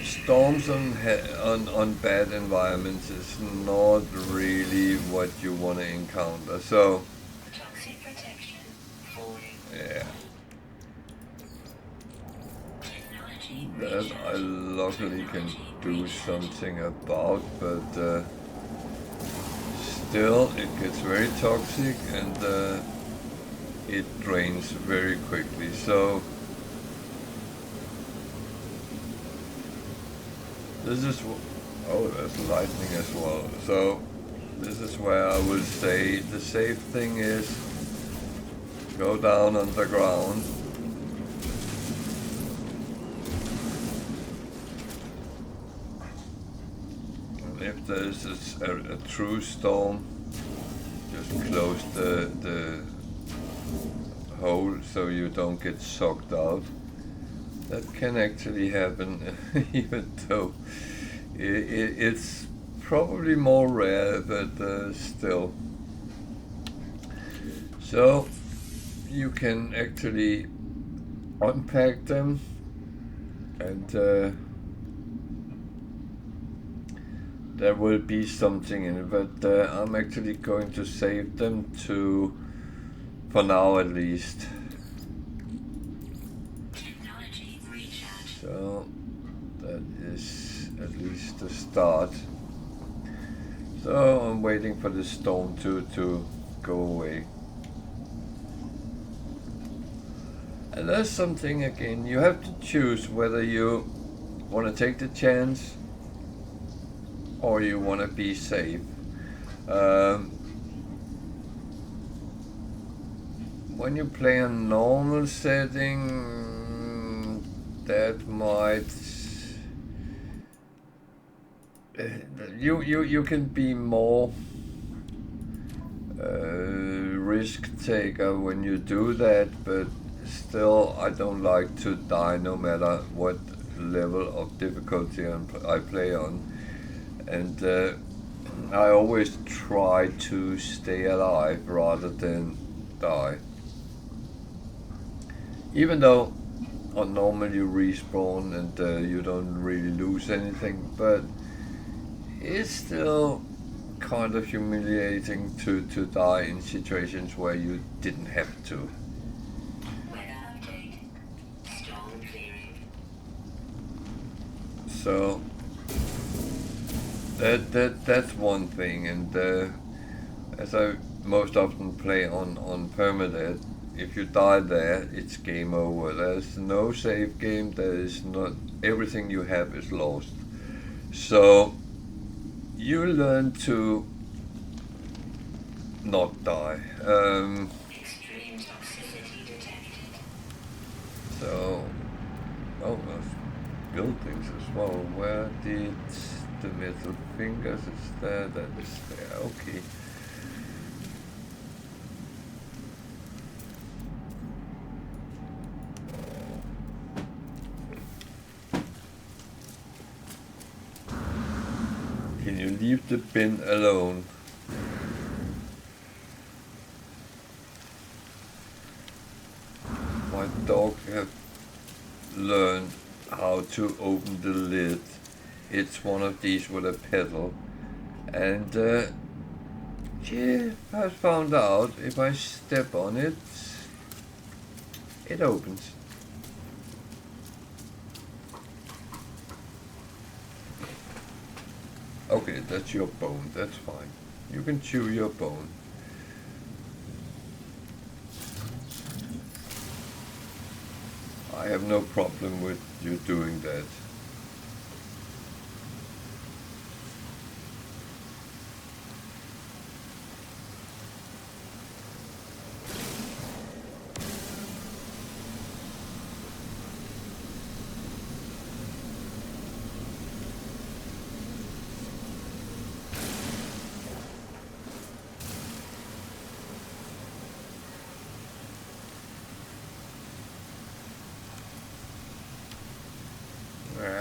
Storms on bad environments is not really what you want to encounter. So yeah, that I luckily can do something about, but still it gets very toxic and it drains very quickly. So this is, oh, there's lightning as well. So this is where I will say the safe thing is go down underground. If there's a true storm, just close the hole so you don't get sucked out. That can actually happen, even though it's probably more rare, but still. So you can actually unpack them and there will be something in it, but I'm actually going to save them for now at least. So that is at least the start. So I'm waiting for the storm to go away. And there's something again, you have to choose whether you want to take the chance or you want to be safe. When you play a normal setting, that might you can be more risk taker when you do that, but still I don't like to die no matter what level of difficulty I play on, and I always try to stay alive rather than die, even though on normal you respawn and you don't really lose anything, but it's still kind of humiliating to die in situations where you didn't have to. So that's one thing, and as I most often play on permadeath, if you die there, it's game over. There's no save game. There is not, everything you have is lost. So you learn to not die. Extreme toxicity detected. So, oh, there's buildings as well. Where did the middle fingers? Is there? That is there. Okay. Can you leave the bin alone? My dog have learned how to open the lid. It's one of these with a pedal, and she has found out if I step on it, it opens. Okay, that's your bone, that's fine. You can chew your bone. I have no problem with you doing that.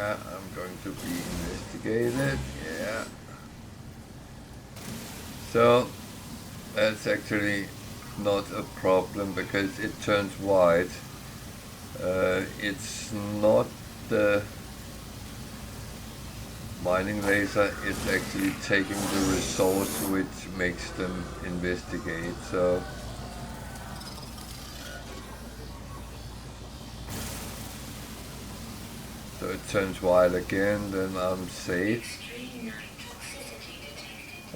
I'm going to be investigated, yeah. So, that's actually not a problem because it turns white. It's not the mining laser, it's actually taking the resource which makes them investigate. So it turns white again, then I'm safe.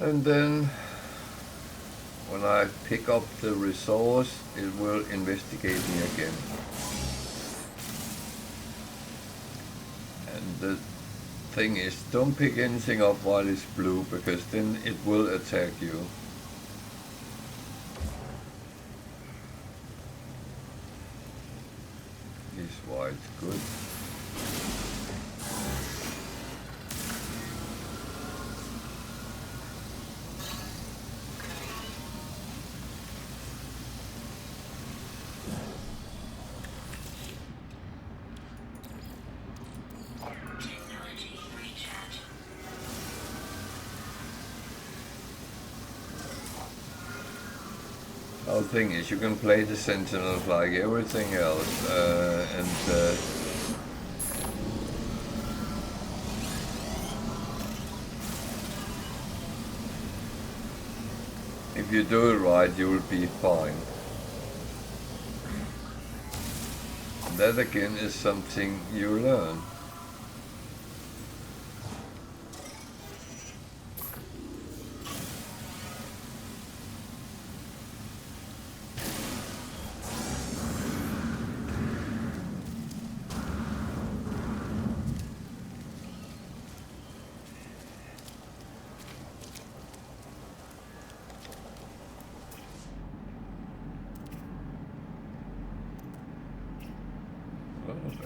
And then when I pick up the resource, it will investigate me again. And the thing is, don't pick anything up while it's blue, because then it will attack you. Is white good? The thing is, you can play the Sentinels like everything else, if you do it right, you will be fine. That again is something you learn.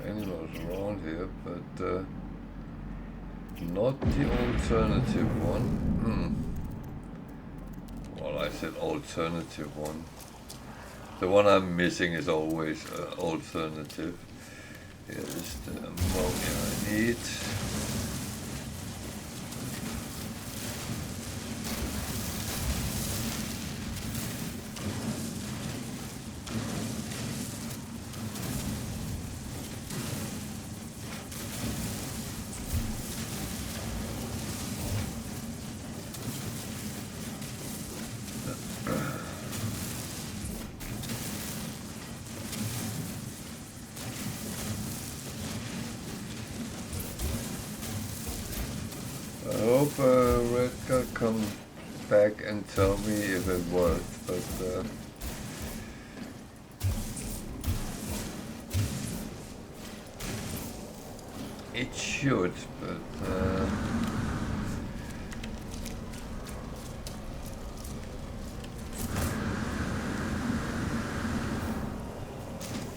Animals around here, but not the alternative one. Well, I said alternative one. The one I'm missing is always alternative. Here is the ammonia I need. I hope Redcar come back and tell me if it worked, but it should, but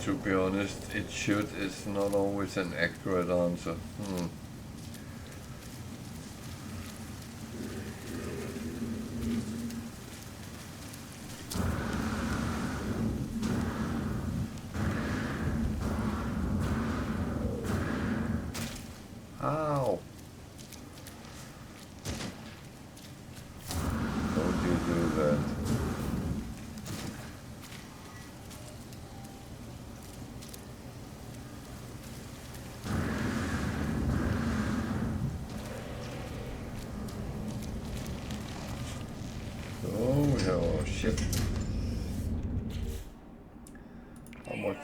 to be honest, it should is not always an accurate answer. Ow! Don't you do that. Oh, we have our ship. How much?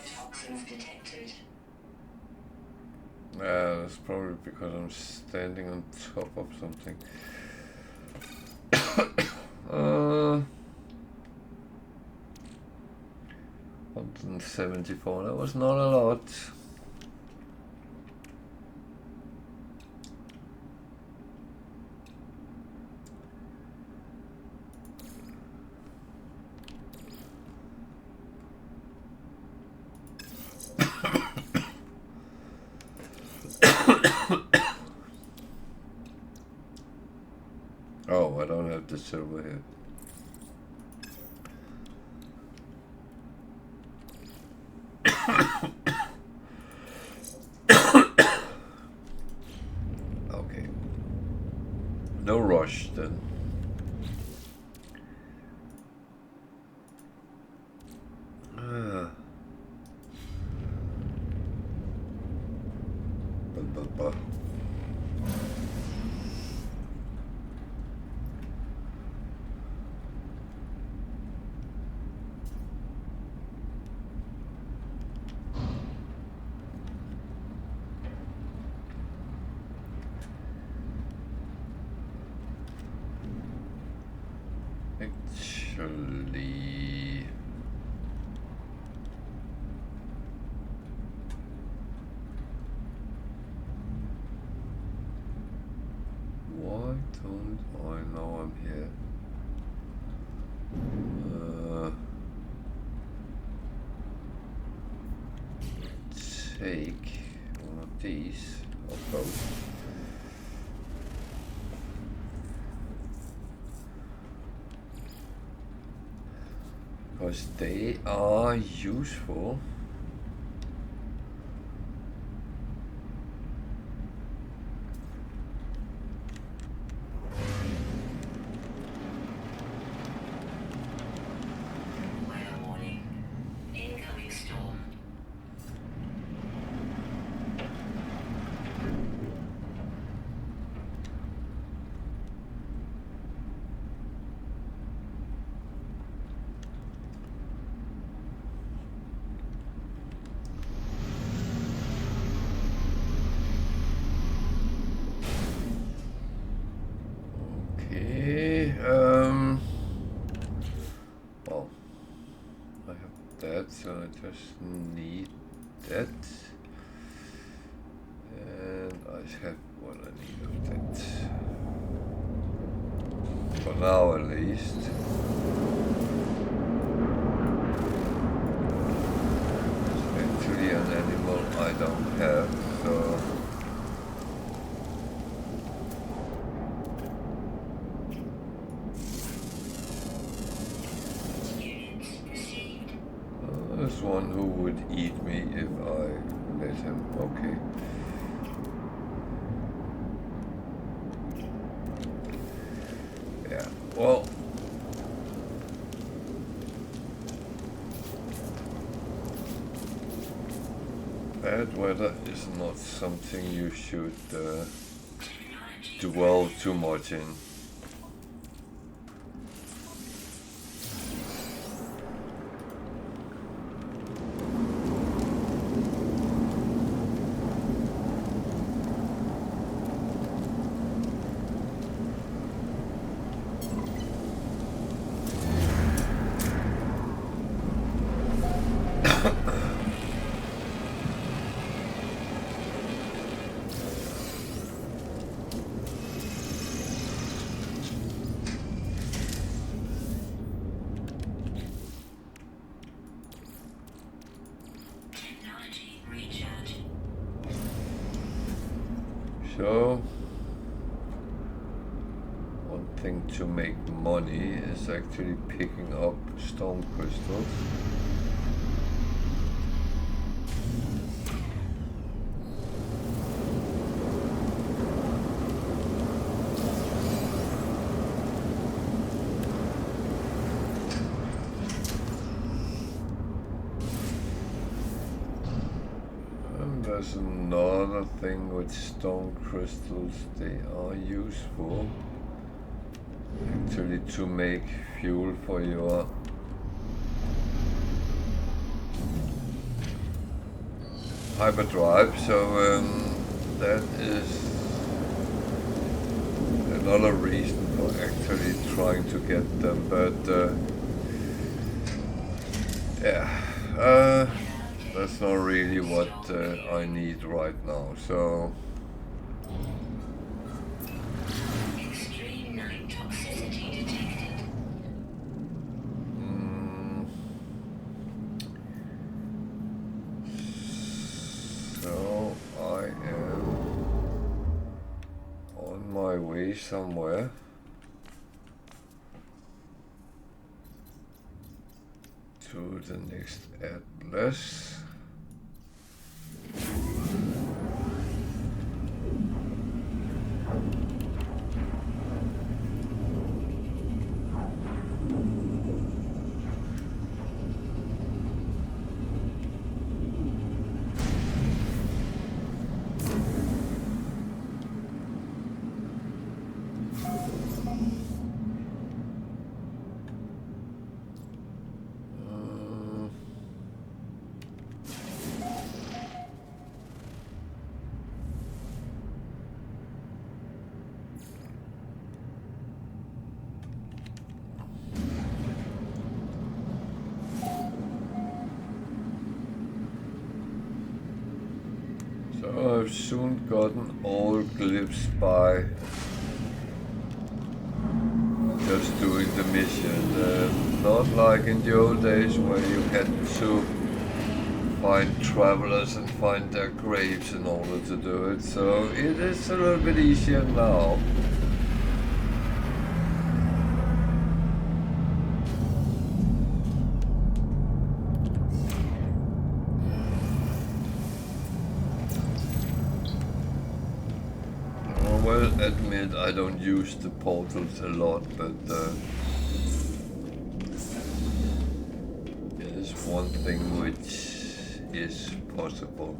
That's probably because I'm standing on top of something. 174, that was not a lot. Oh, I don't have the silver here. Okay. No rush then. actually... Why don't I know I'm here? Take one of these, or both. Because they are useful. Weather warning. Incoming storm. Okay, well, I have that, so I just need that. And I have what I need of that. For now at least. It's actually an animal I don't have, so... There's one who would eat me if I let him. Okay. Yeah, well. Bad weather is not something you should dwell too much in. So, one thing to make money is actually picking up stone crystals. There's another thing with stone crystals, they are useful actually to make fuel for your hyperdrive, so that is another reason for actually trying to get them, but yeah, that's not really what I need right now, so... Extreme night toxicity detected. So I am on my way somewhere. To the next atlas. I've soon gotten all glyphs by just doing the mission. Not like in the old days where you had to find travelers and find their graves in order to do it. So it is a little bit easier now. Admit I don't use the portals a lot, but it is one thing which is possible.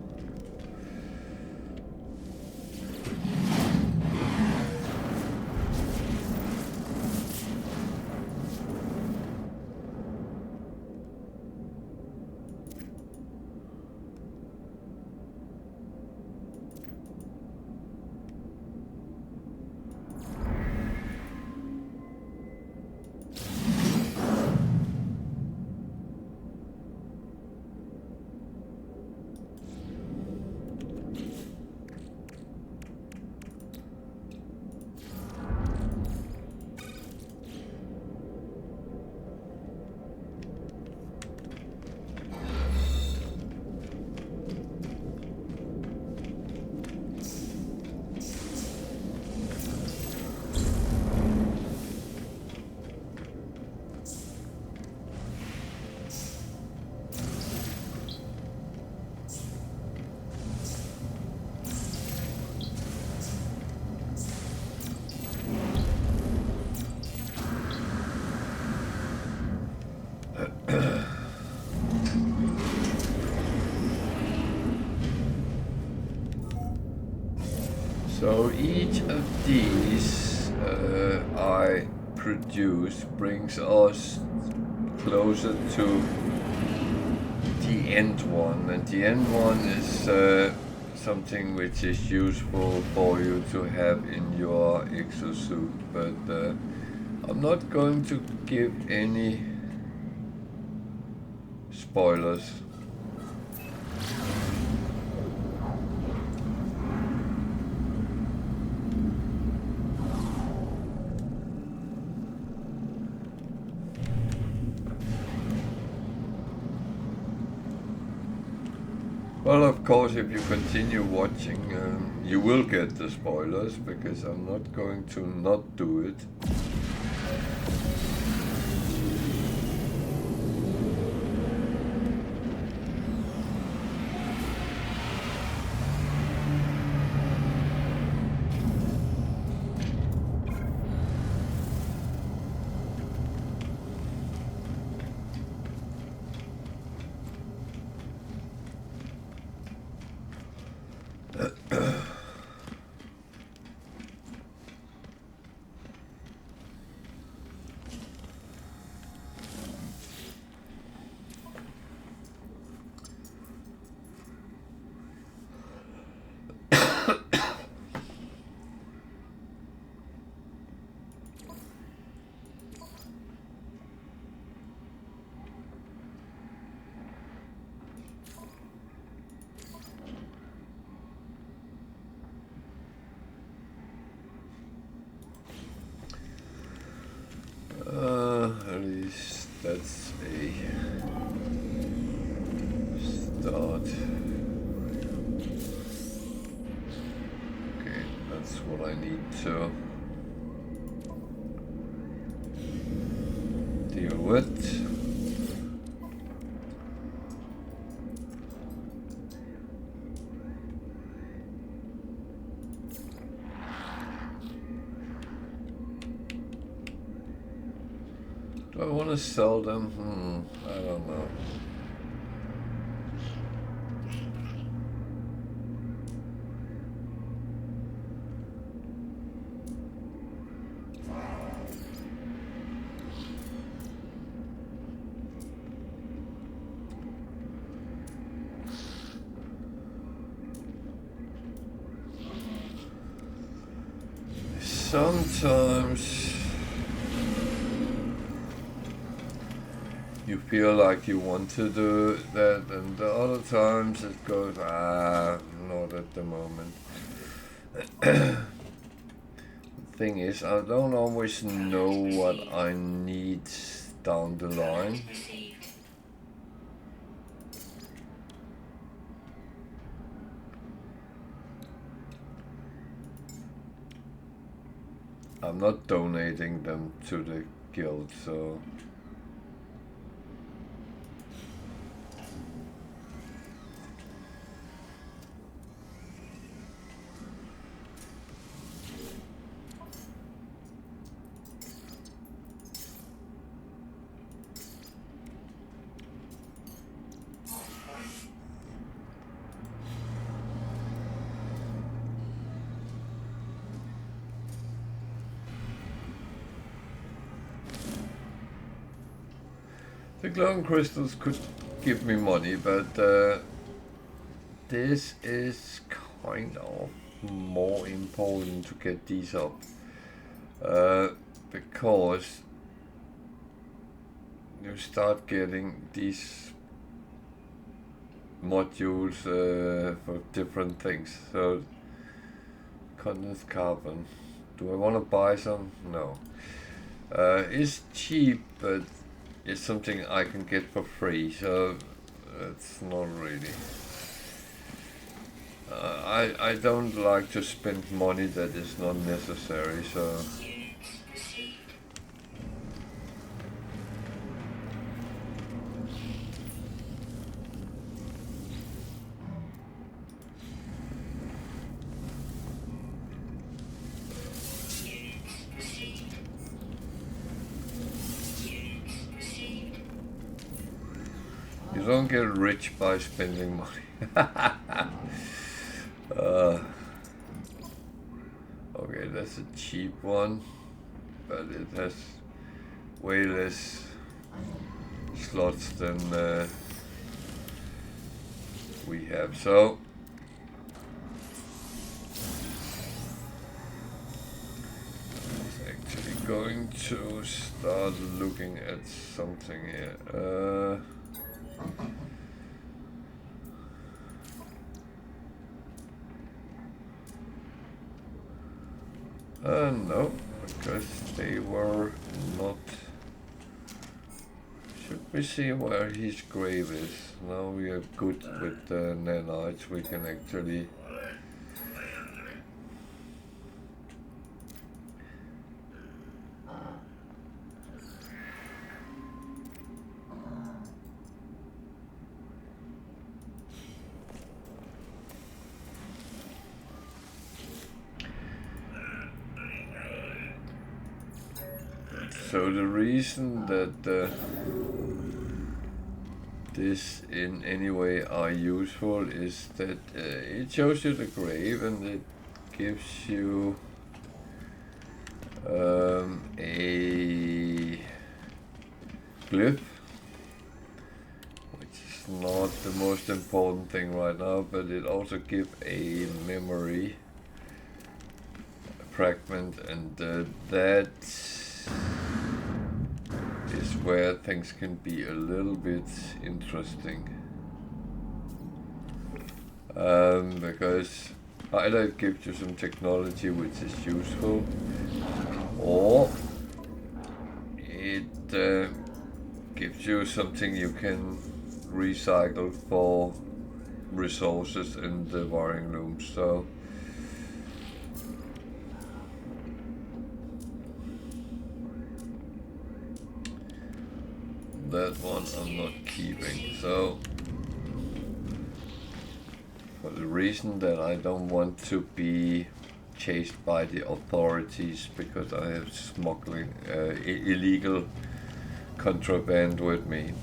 So each of these I produce brings us closer to the end one, and the end one is something which is useful for you to have in your exosuit, but I'm not going to give any spoilers. Well, of course, if you continue watching, you will get the spoilers, because I'm not going to not do it. At least that's a start. Okay, that's what I need to deal with. Do I want to sell them? I don't know. Sometimes you feel like you want to do that, and the other times it goes, not at the moment. The thing is, I don't always know what I need down the line. I'm not donating them to the guild, so the glowing crystals could give me money, but this is kind of more important to get these up, because you start getting these modules for different things. So condensed carbon, do I want to buy some? No. It's cheap, but it's something I can get for free, so it's not really. I don't like to spend money that is not necessary, so. You don't get rich by spending money. Okay, that's a cheap one, but it has way less slots than we have. So I'm actually going to start looking at something here. No, because they were not. Should we see where his grave is? Now we are good with the nanites, we can actually. So the reason that this in any way are useful is that it shows you the grave and it gives you a glyph, which is not the most important thing right now, but it also gives a memory fragment, and that is where things can be a little bit interesting, because either it gives you some technology which is useful, or it gives you something you can recycle for resources in the wiring loom. So that one I'm not keeping. So for the reason that I don't want to be chased by the authorities because I have smuggling illegal contraband with me.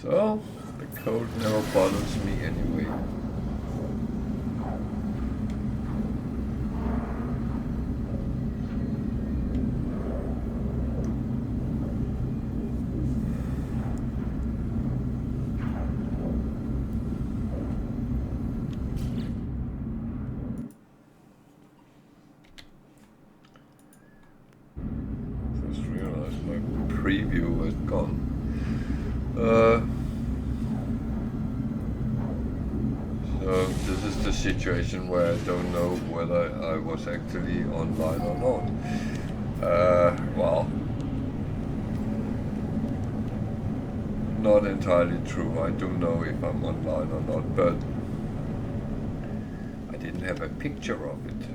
So, the cold never bothers me anyway. Just realized my preview had gone. So this is the situation where I don't know whether I was actually online or not. Well, not entirely true. I do know if I'm online or not, but I didn't have a picture of it.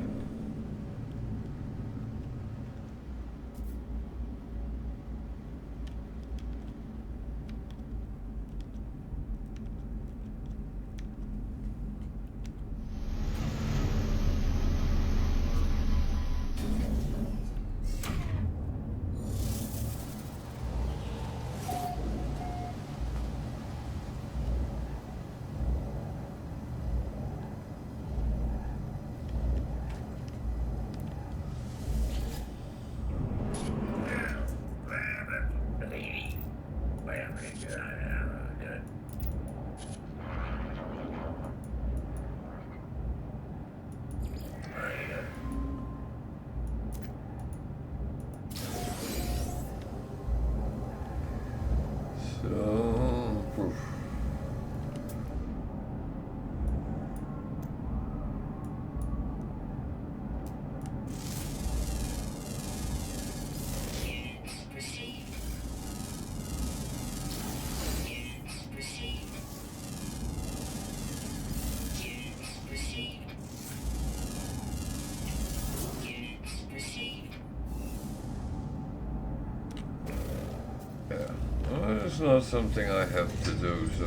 It's not something I have to do, so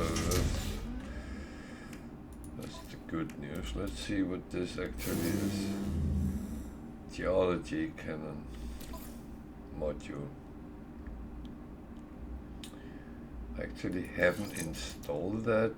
that's the good news. Let's see what this actually is. Geology Canon module. I actually haven't installed that.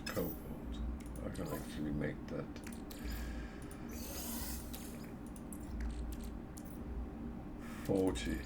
Cobalt. I can actually make that. $40.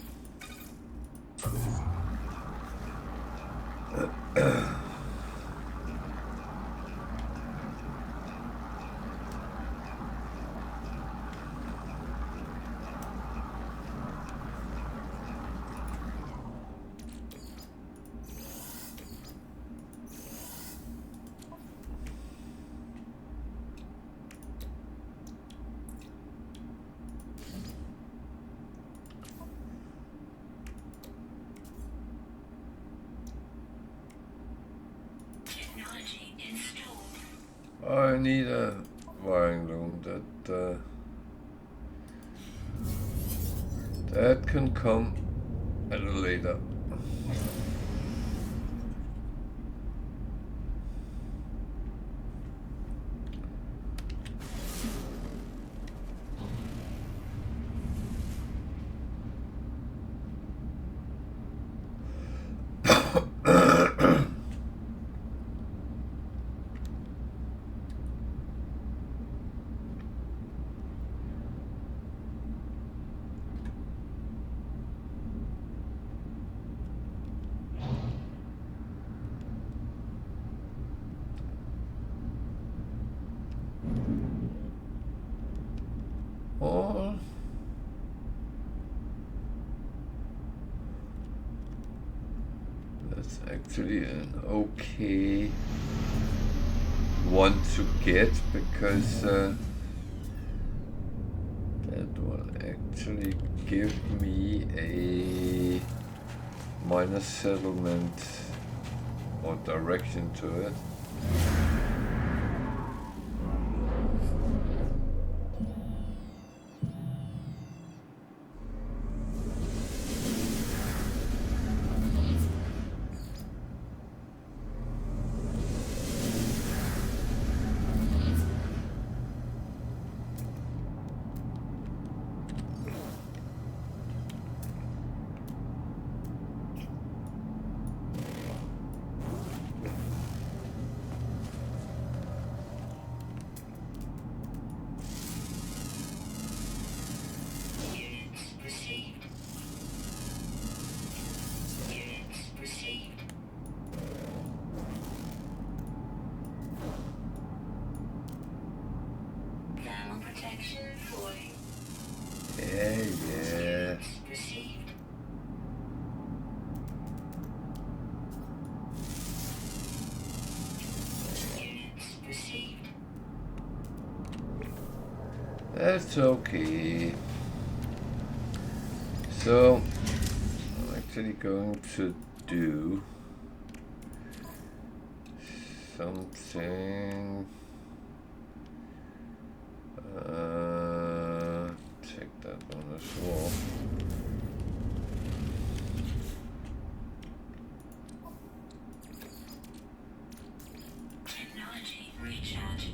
I need a wiring loom that can come a little later. Or let's actually an okay one to get, because that will actually give me a minor settlement or direction to it. Yeah. That's okay. So I'm actually going to do something. Take that one as well. Technology recharge.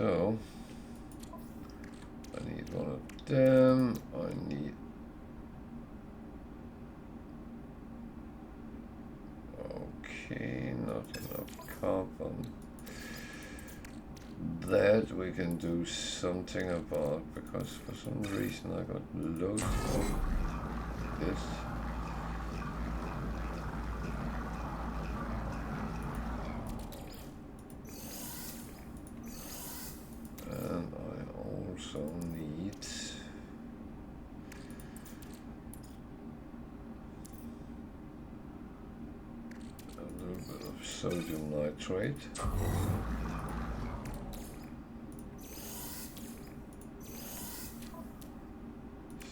So I need one of them. I need. Okay, not enough carbon. That we can do something about, because for some reason I got loads of this. And I also need a little bit of sodium nitrate.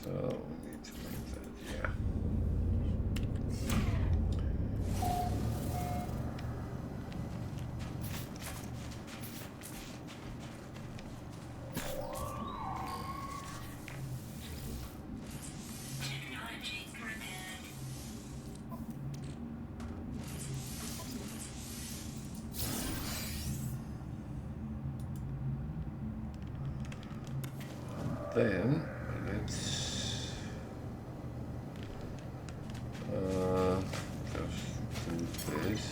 So we need to make that, yeah. Technology prepared. Then let's just do this.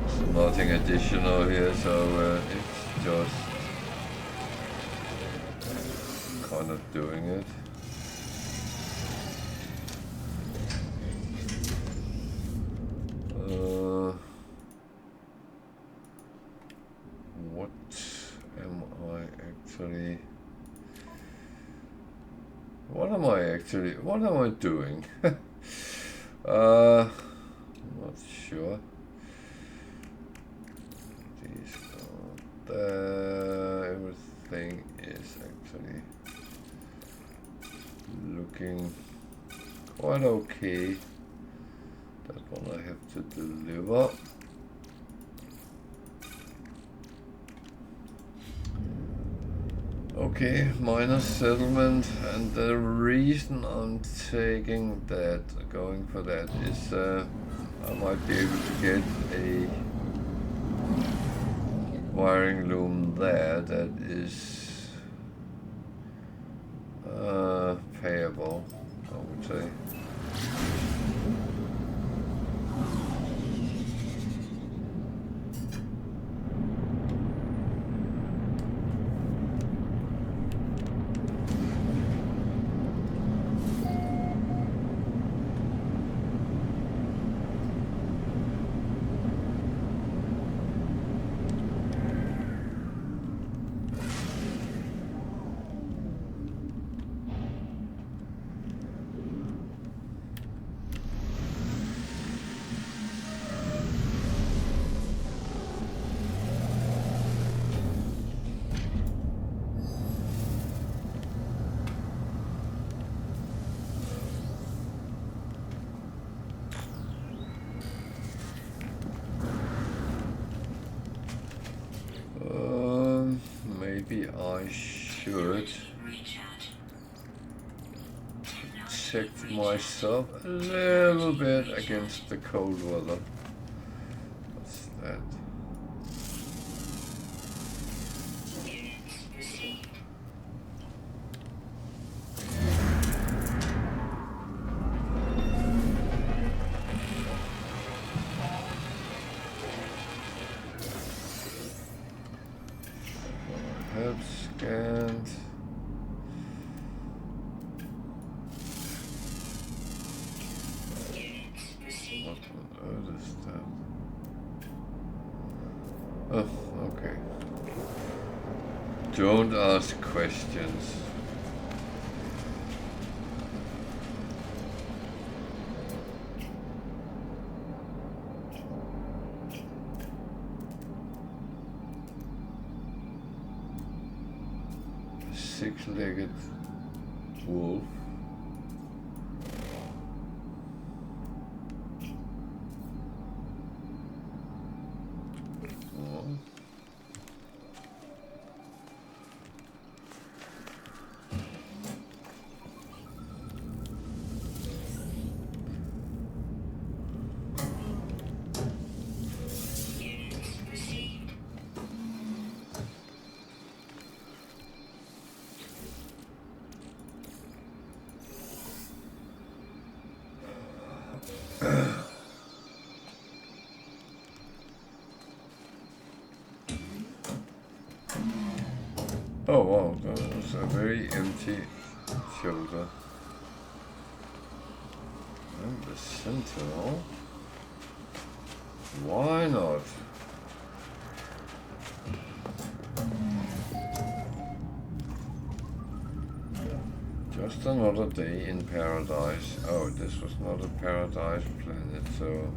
So nothing additional here, so it's just kind of doing it. What am I actually? What am I doing? I'm not sure. These everything is actually looking quite okay. That one I have to deliver. Okay, minor settlement, and the reason I'm taking that, going for that, is I might be able to get a wiring loom there that is payable, I would say. maybe I should Recharge. protect myself a little bit against the cold weather. What's that? Units received. I have scanned. Units received. What on earth is that? Oh, okay. Don't ask questions. Six-legged wolf. Oh. Units received. Oh wow, that was a very empty shoulder. And the sentinel. Why not? Just another day in paradise. Oh, this was not a paradise planet, so...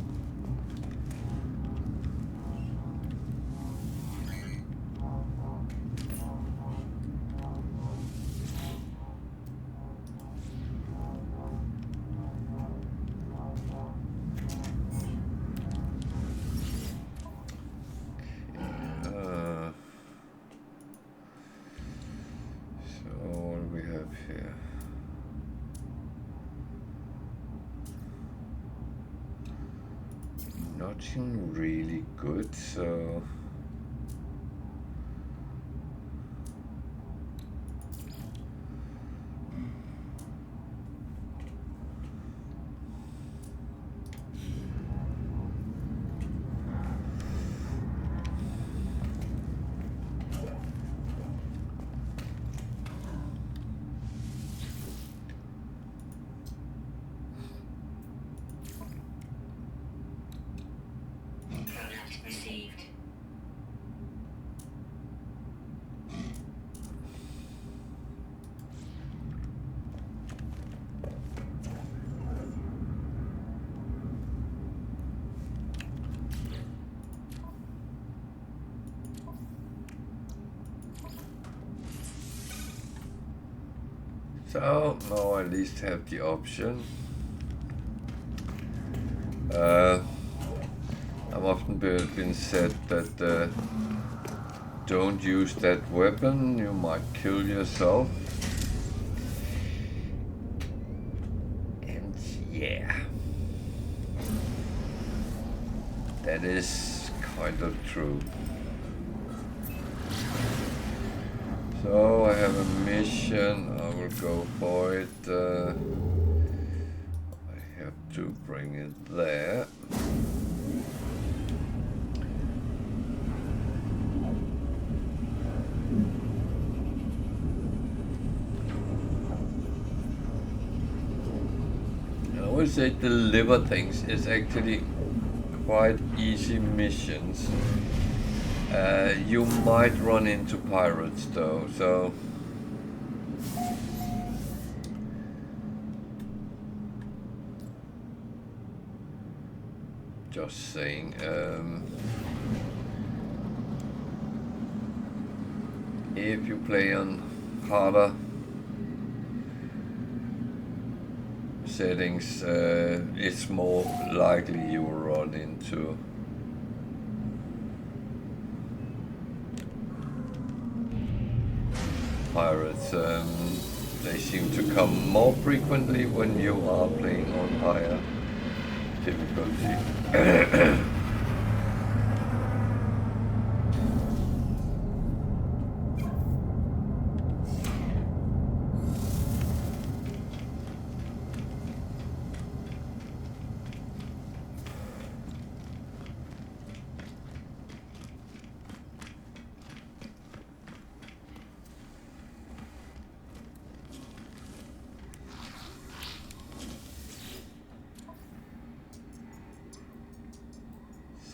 So what do we have here? Nothing really good, so... Product received. So now I at least have the option. I've often been said that don't use that weapon, you might kill yourself. And yeah, that is kind of true. So I have a mission, I will go for it. I have to bring it there. I would say deliver things is actually quite easy missions. You might run into pirates though, so just saying. If you play on harder settings, it's more likely you will run into pirates. They seem to come more frequently when you are playing on higher difficulty.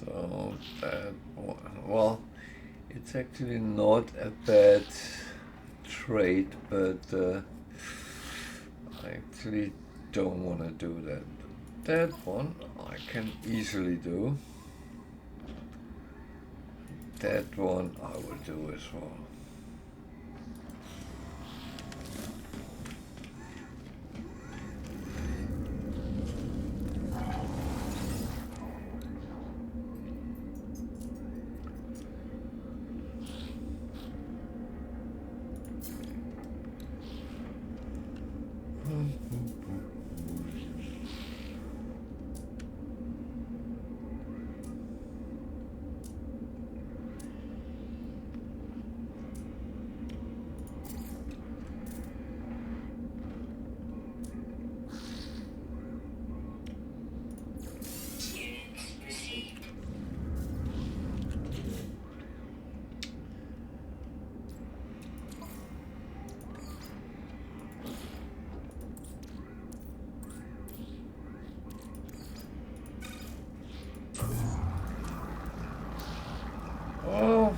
So that, well, it's actually not a bad trade, but I actually don't want to do that. That one I can easily do. That one I will do as well. Oh,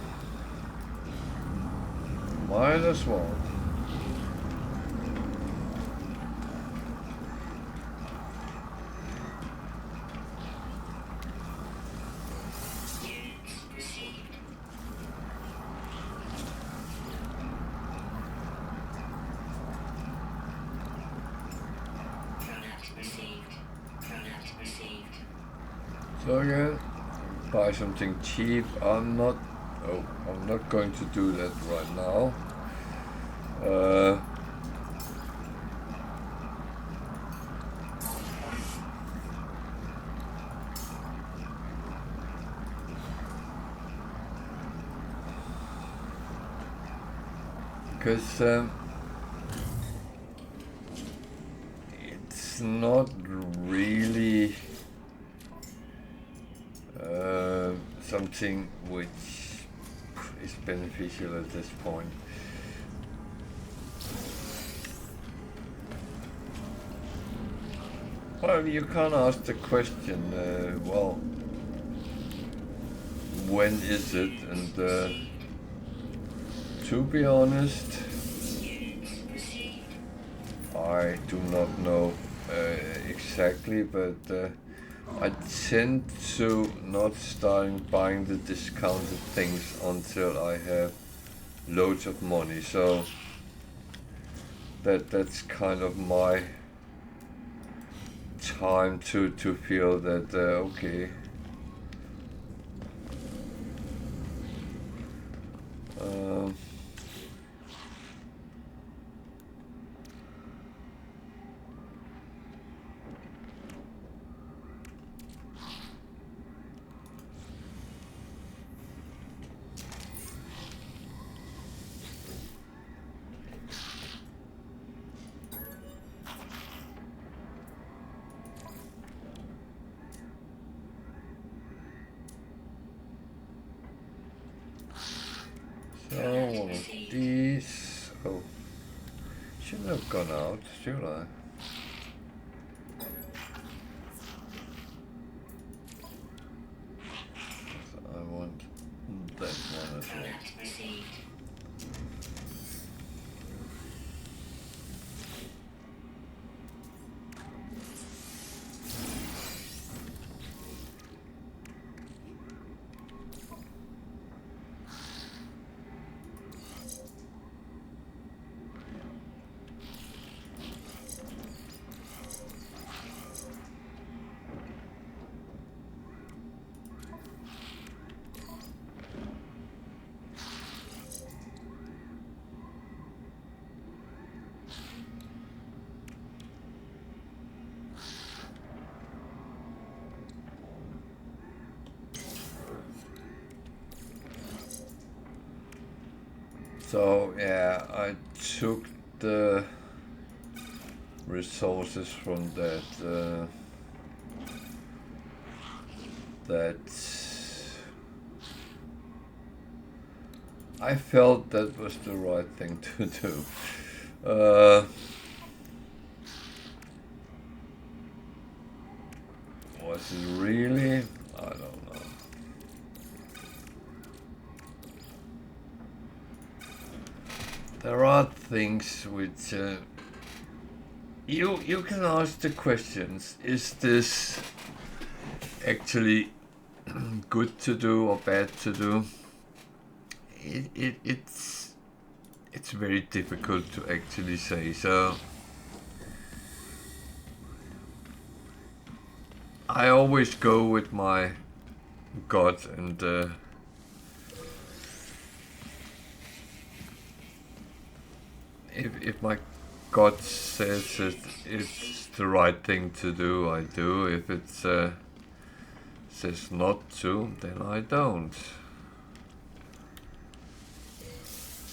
might as well. So again, buy something cheap. I'm not going to do that right now. Because it's not really something which is beneficial at this point. Well, you can't ask the question, well, when is it? And to be honest, I do not know exactly, but I tend to not start buying the discounted things until I have loads of money. So that's kind of my time to feel that okay. So one of these. Oh, shouldn't have gone out, should I? So I want that one as well. So yeah, I took the resources from that I felt that was the right thing to do. Was it really? I don't know. There are things which you can ask the questions. Is this actually good to do or bad to do? It's very difficult to actually say. So I always go with my gut, and if my gut says it's the right thing to do, I do. If it says not to, then I don't.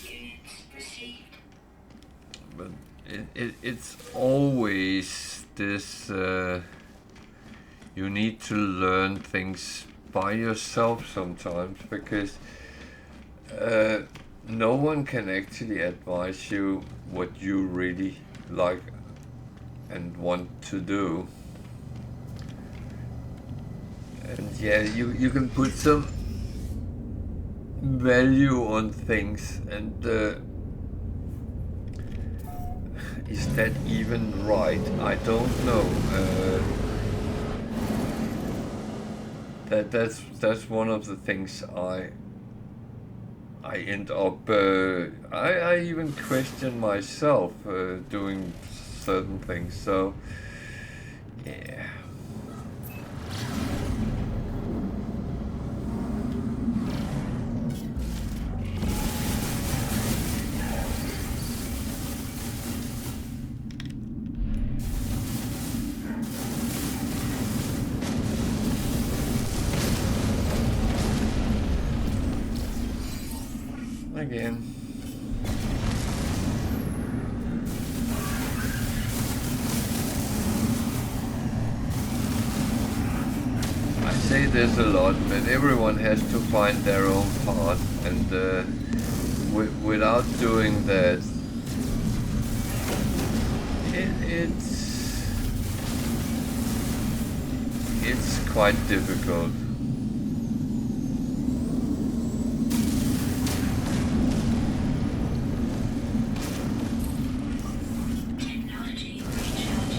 Units received. But it's always this. You need to learn things by yourself sometimes, because no one can actually advise you what you really like and want to do. And yeah, you can put some value on things, and is that even right? I don't know. That's one of the things I end up. I even question myself doing certain things. So yeah. Again. I say this a lot, but everyone has to find their own path, and without doing that, it's quite difficult. Technology recharge.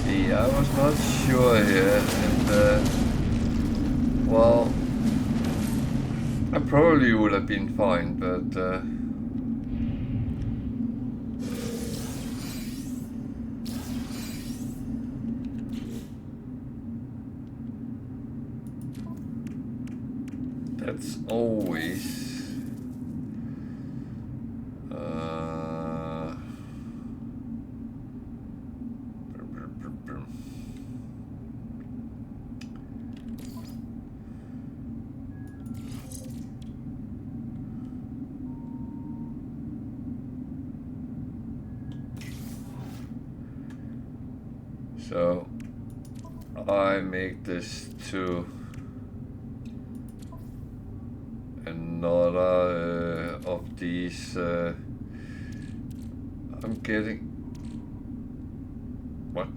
Yeah, I was not sure here, and well, I probably would have been fine, but that's always so I make this to another of these. I'm getting what?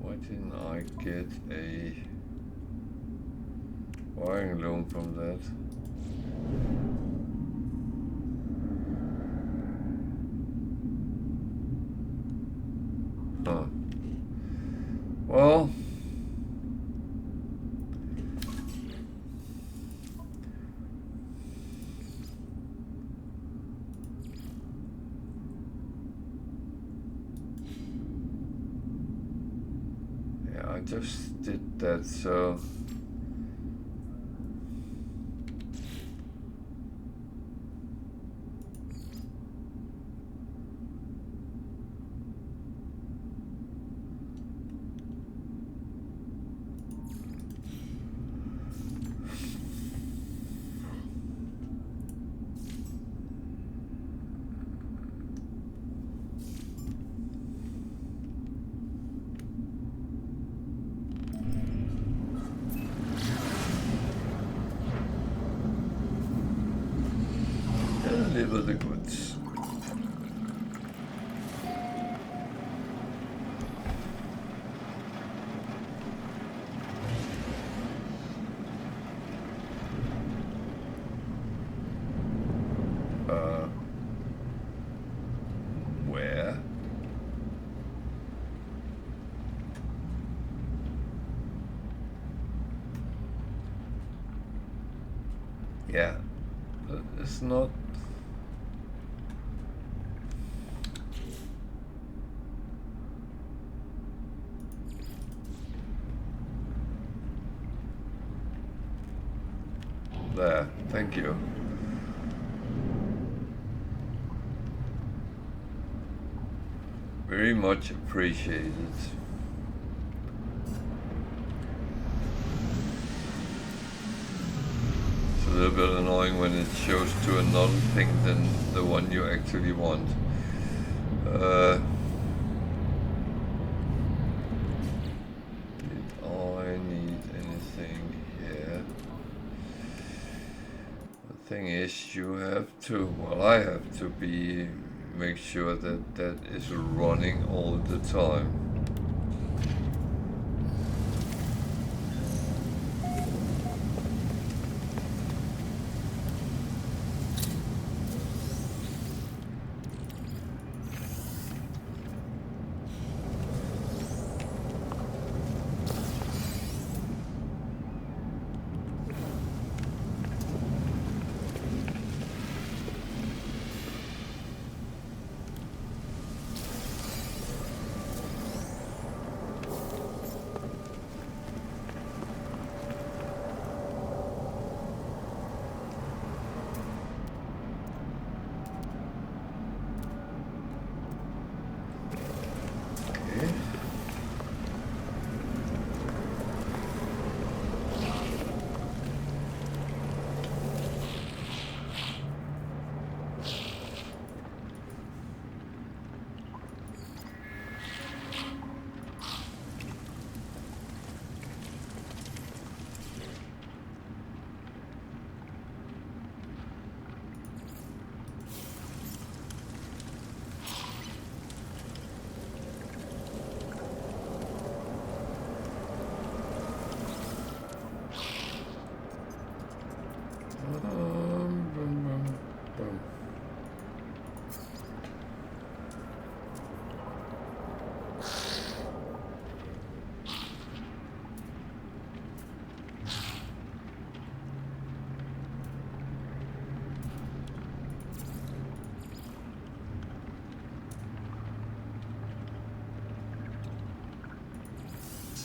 Why didn't I get a wiring loom from that? Huh. Well, yeah, I just did that, so use. Where? Yeah, it's not. There, thank you. Very much appreciated. It's a little bit annoying when it shows to another thing than the one you actually want. Did I need anything here? The thing is, you have to, well, I have to make sure that that is running all the time.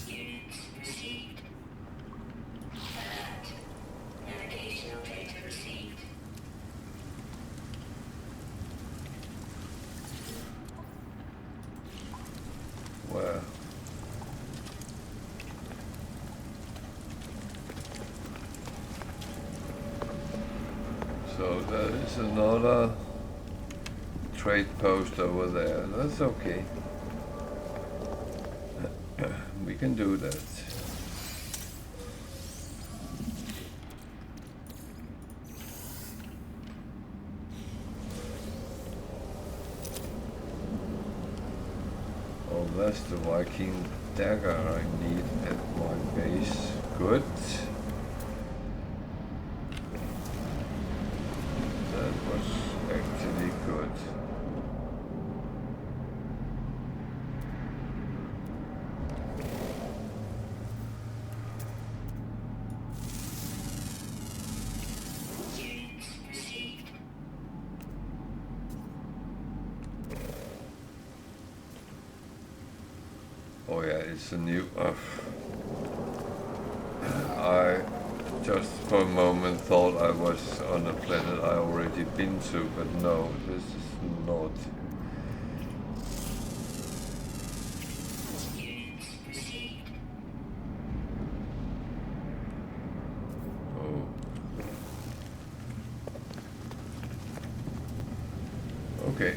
Units received. Alert. Navigational data received. Where? So there is another trade post over there. That's okay. We can do that. Oh, that's the Viking dagger I need at my base. Good. That was actually good. Units received. Oh yeah, it's a new. I just for a moment thought I was on a planet I already been to, but no, this is not. Units received. Oh. Okay.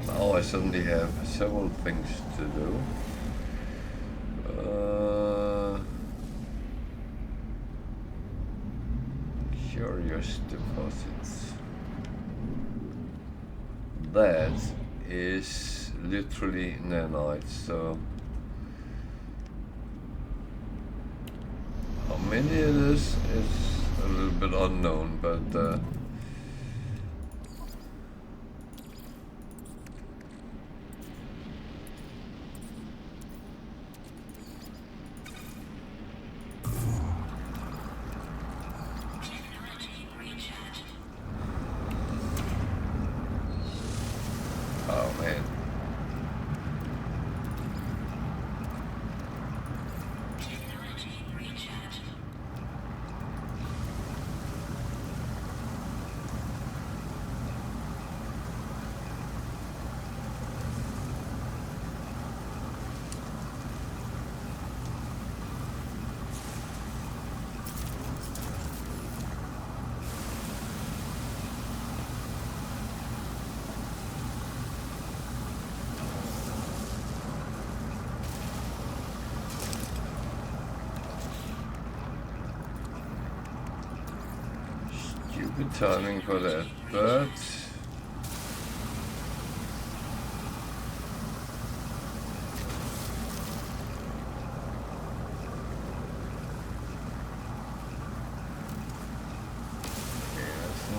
Now I suddenly have several things to do. Curious Purge deposits. That is literally nanite, so how many it is a little bit unknown, but Technology recharge. oh man. Technology recharge. Stupid timing for that, but it's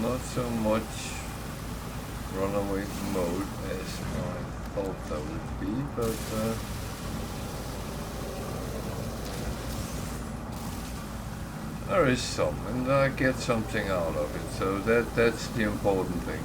not so much runaway mode as I thought that would be, but there is some, and I get something out of it, so that's the important thing.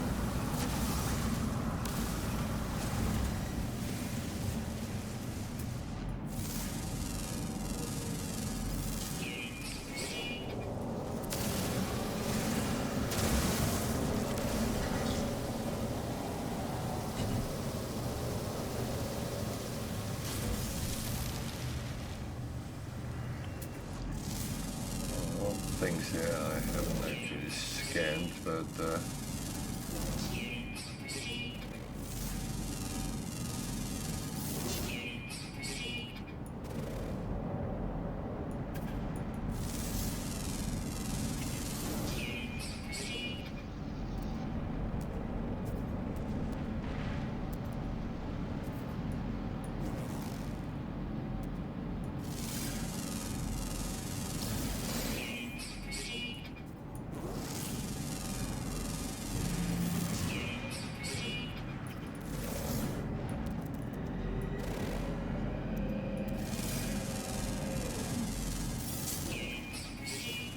Things here I haven't actually scanned, but Units received. Units received. Units received. Units received. Units received. Units received.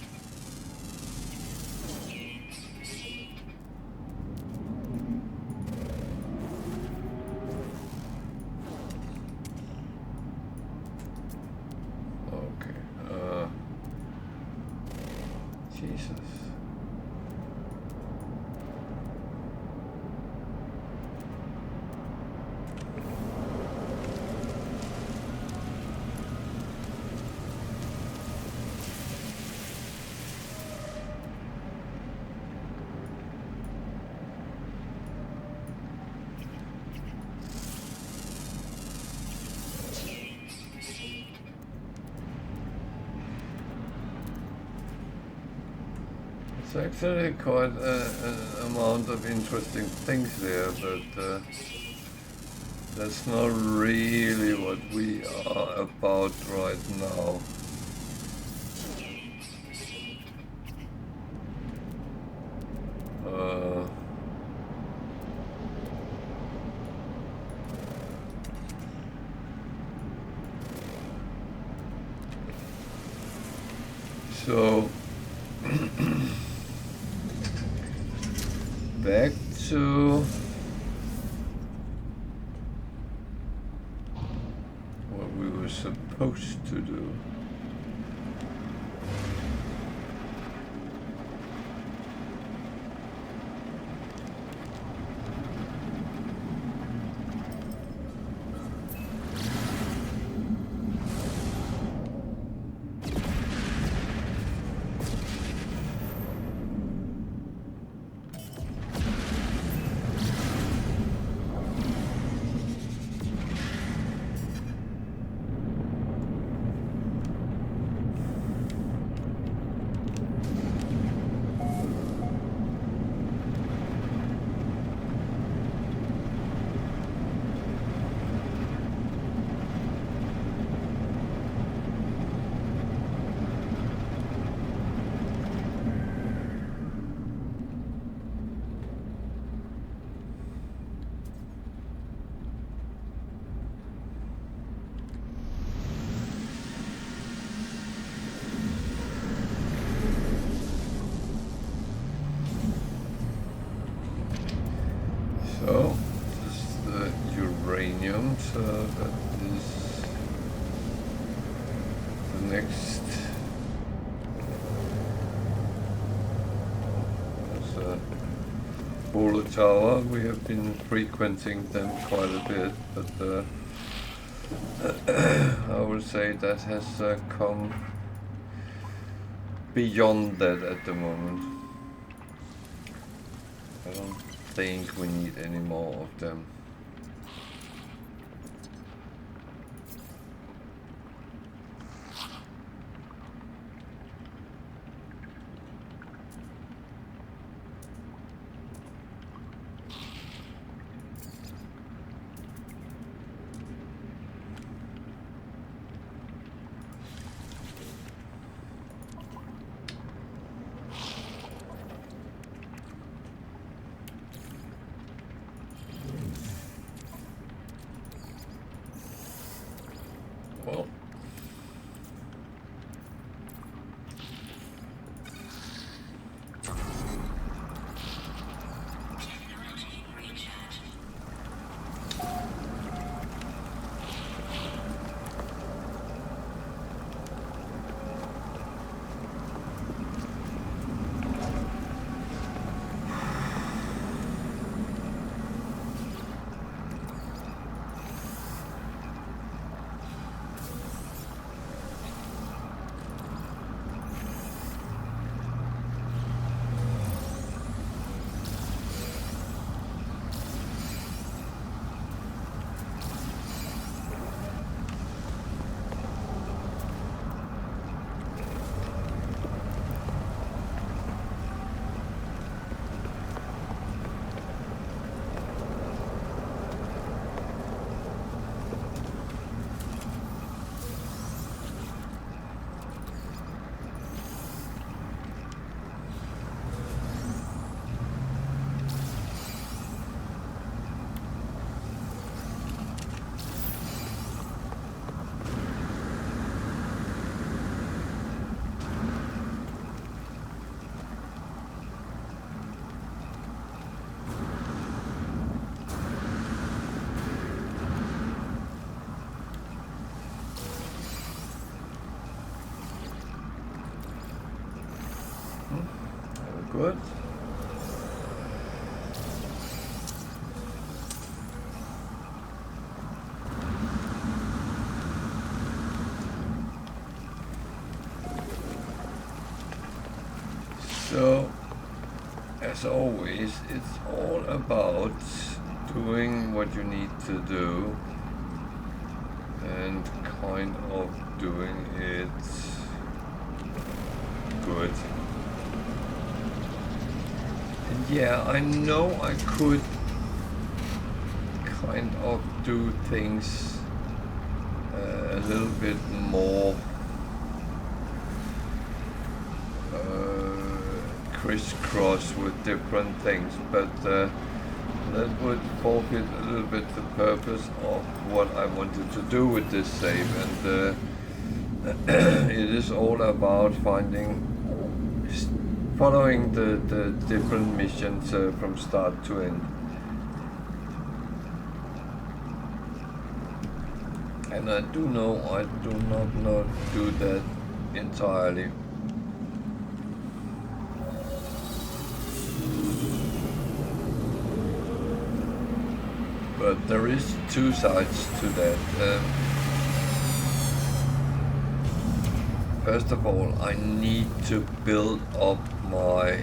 Units received. okay. Jesus. Units received. It's actually quite an amount of interesting things there, but that's not really what we are about right now. Units received. Uh, so back to what we were supposed to do. So, this is the uranium, so that is the next. There's a Bowler Tower. We have been frequenting them quite a bit, but I would say that has come beyond that at the moment. I don't think we need any more of them. Well, Technology recharge. good. So, as always, it's all about doing what you need to do and kind of doing it good. And yeah, I know I could kind of do things a little bit more crisscross with different things, but that would forfeit a little bit the purpose of what I wanted to do with this save, and it is all about following the different missions from start to end. And I do know I do not do that entirely. But there is two sides to that. First of all, I need to build up my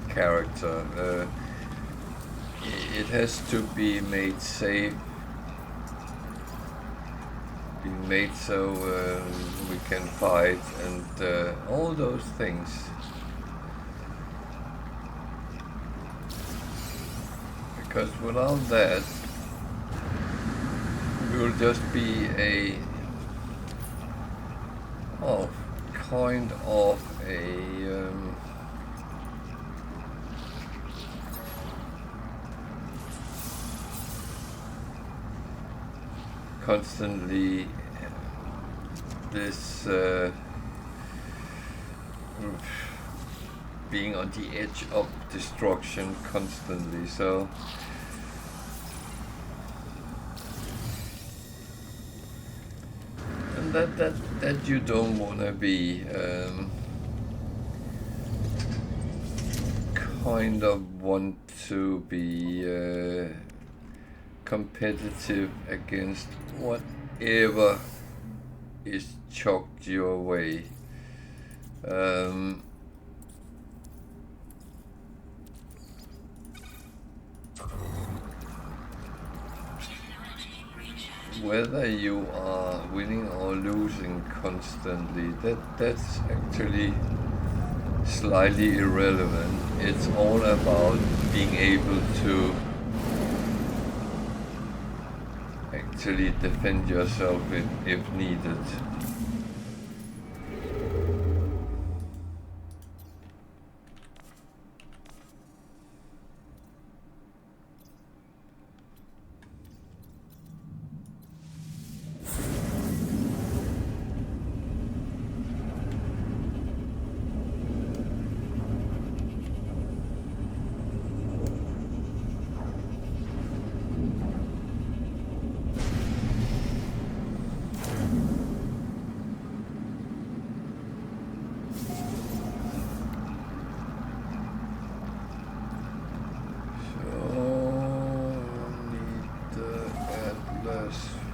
character. It has to be made safe, be made so we can fight, and all those things. Because without that, we will just be kind of a constantly this being on the edge of destruction constantly. So and that you don't want to be. Kind of want to be competitive against whatever is chucked your way. Whether you are winning or losing constantly, that's actually slightly irrelevant. It's all about being able to actually defend yourself if needed.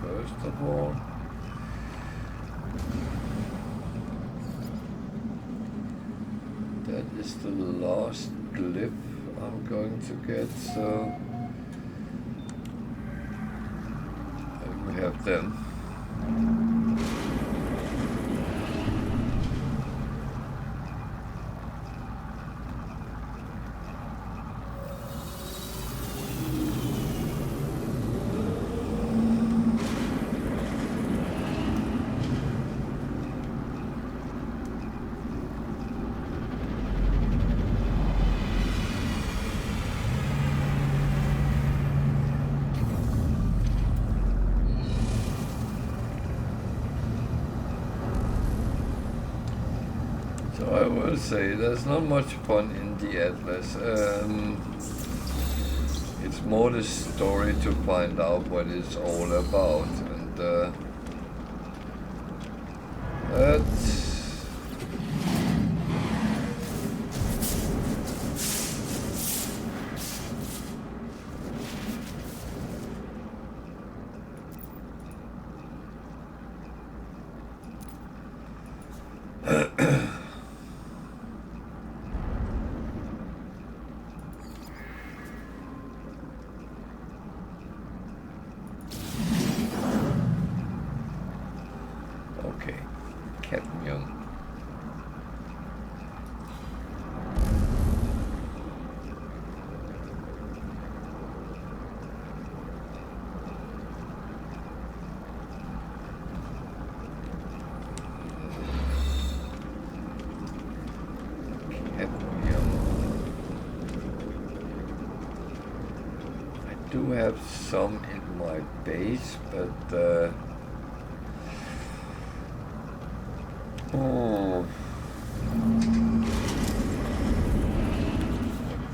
First of all, that is the last glyph I'm going to get, so we have them. I will say there's not much fun in the Atlas. It's more the story to find out what it's all about, and that's do have some in my base, but what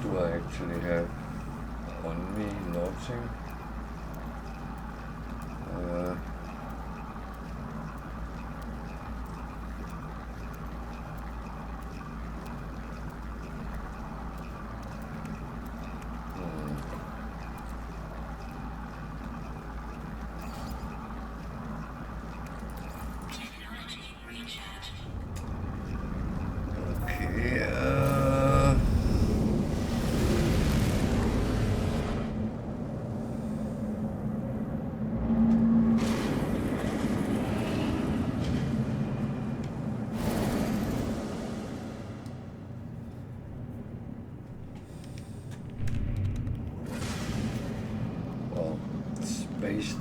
do I actually have on me? Nothing.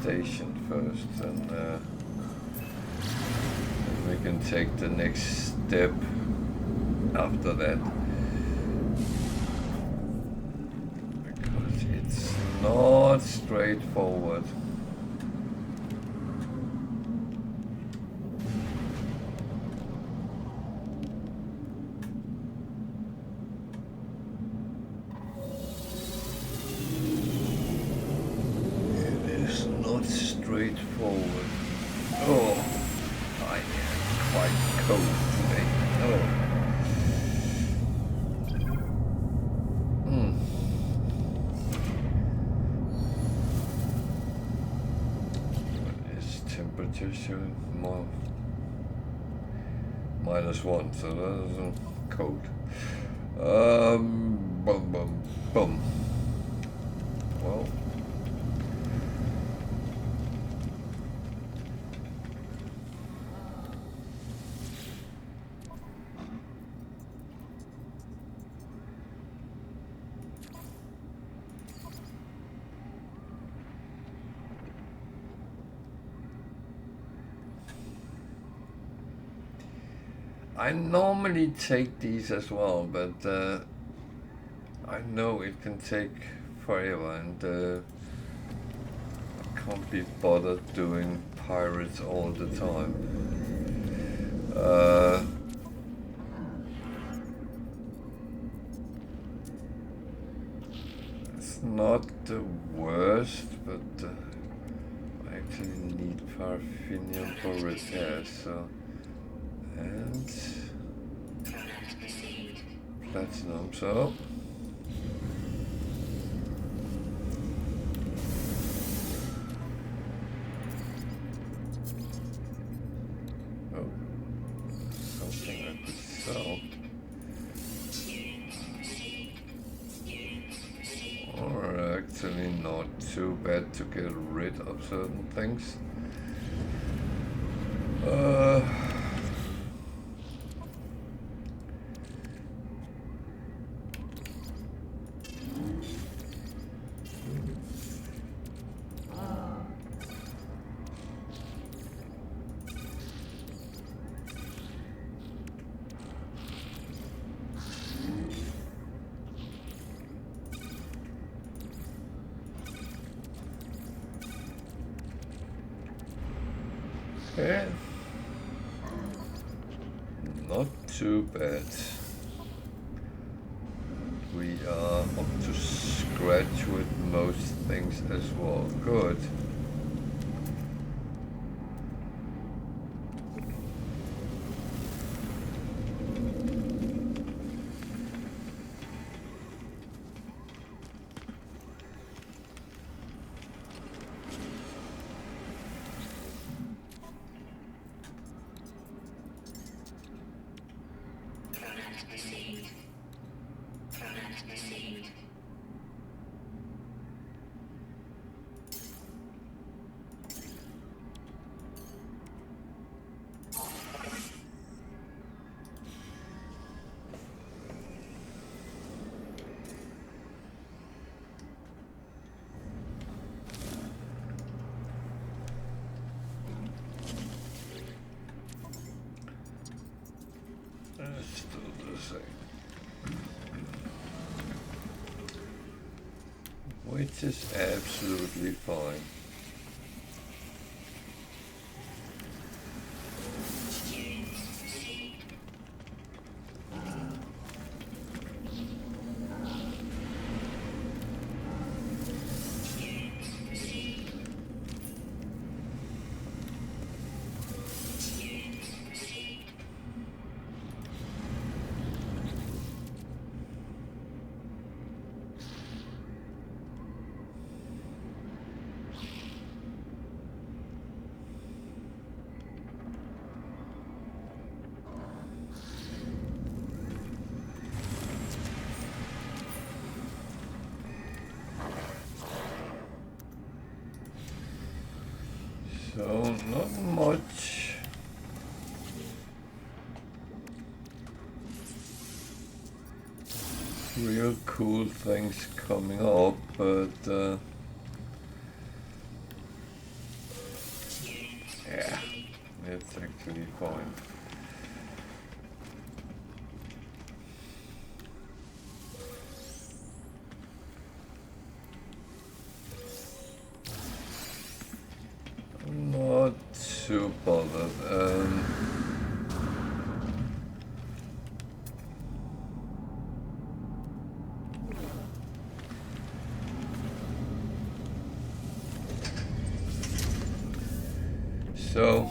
Station first, and we can take the next step after that, because it's not straightforward. straightforward. Oh, I am quite cold today. Oh. What is temperature showing? More -1, so that's cold. Bum bum bum. Well. I normally take these as well, but I know it can take forever, and I can't be bothered doing pirates all the time. It's not the worst, but I actually need paraffinium for repairs, so. And platinum, so oh, something I could sell. Or actually not too bad to get rid of certain things. Okay. Not too bad. We are up to scratch with most things as well. Good. Still the same. Which is absolutely fine. So, not much. Real cool things coming up, but yeah, it's actually fine. Not too bothered. So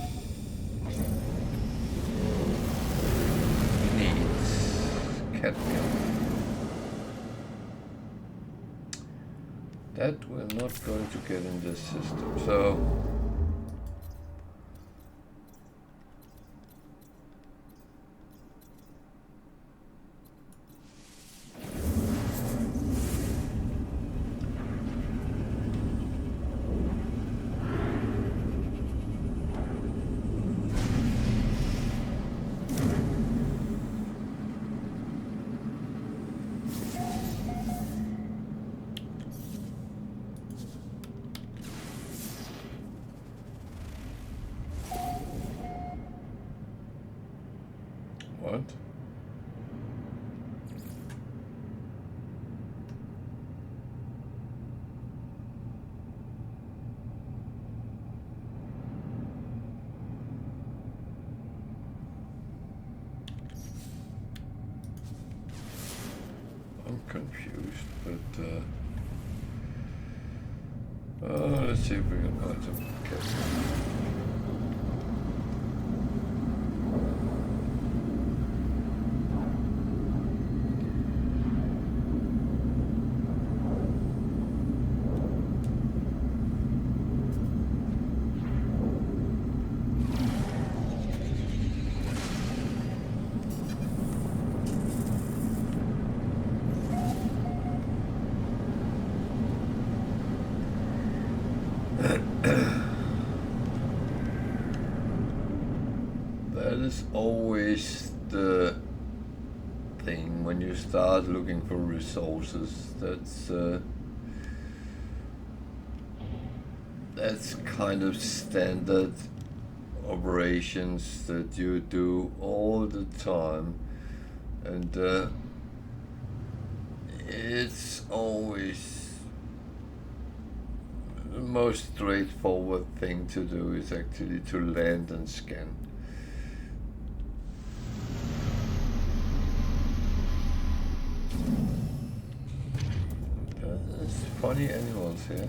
needs cadmium. That we're not going to get in this system. So what? I'm confused, but let's see if we can find some cadmium. That is always the thing when you start looking for resources. That's kind of standard operations that you do all the time, and it's always the most straightforward thing to do is actually to land and scan. There's funny animals here.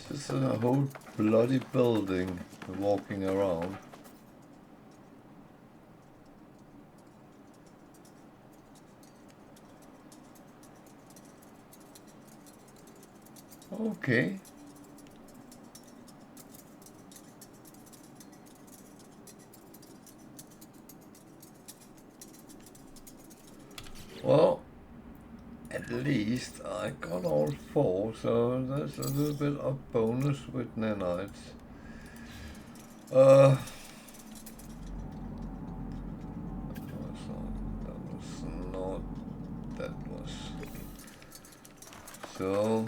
This is a whole bloody building walking around. Okay. Well, at least I got all four, so that's a little bit of bonus with nanites. That was not, that was. So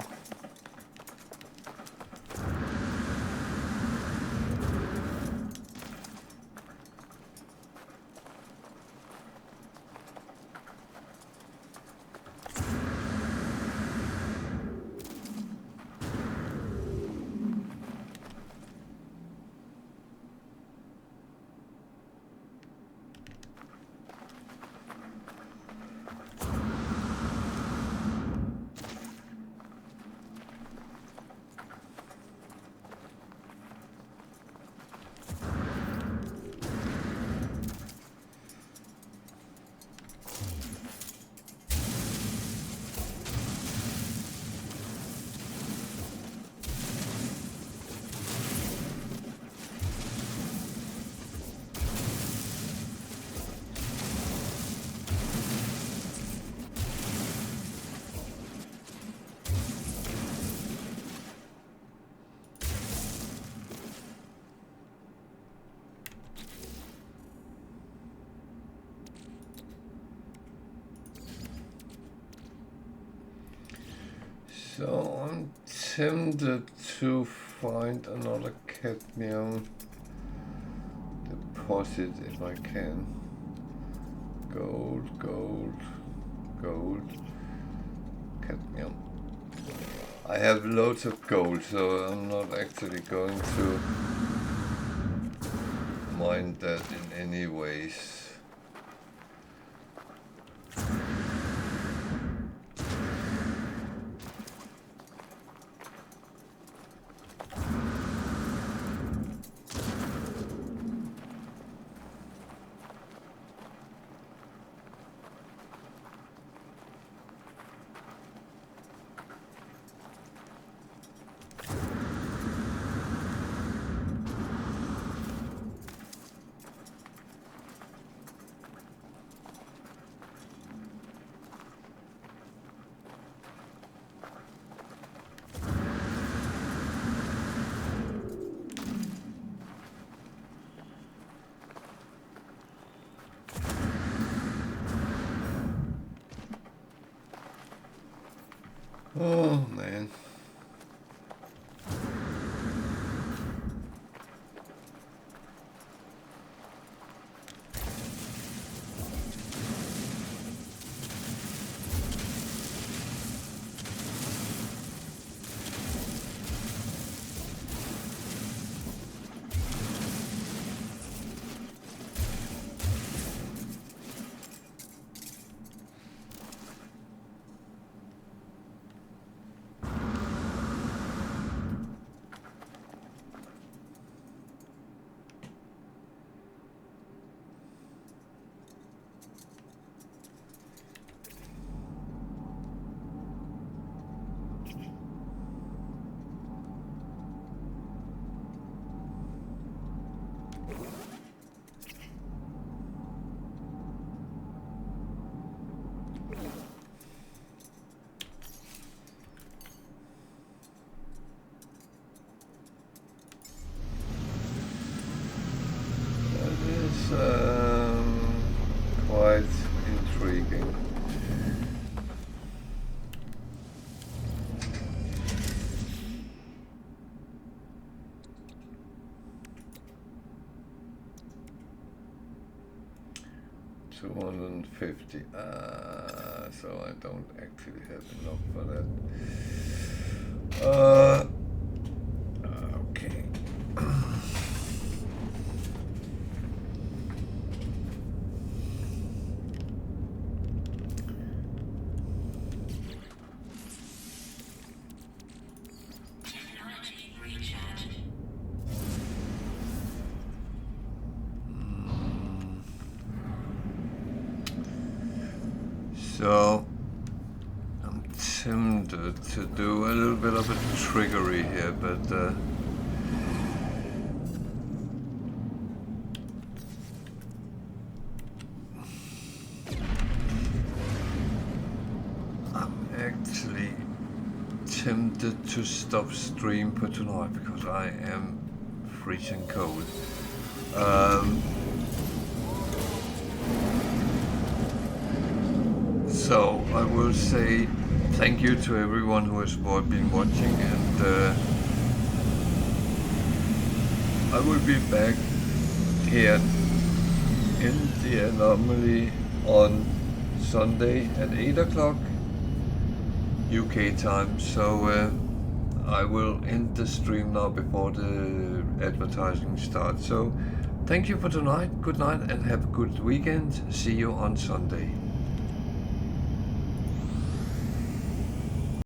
So I'm tempted to find another cadmium deposit if I can. Gold, gold, gold, cadmium. I have loads of gold, so I'm not actually going to mind that in any ways. Oh man. Quite intriguing. $250. So I don't actually have enough for that. Okay. Technology recharge. So I'm tempted to do a little bit of a trickery here, but I'm actually tempted to stop stream for tonight because I am freezing cold. So I will say thank you to everyone who has been watching, and I will be back here in the anomaly on Sunday at 8 o'clock UK time. So I will end the stream now before the advertising starts. So thank you for tonight, good night, and have a good weekend. See you on Sunday.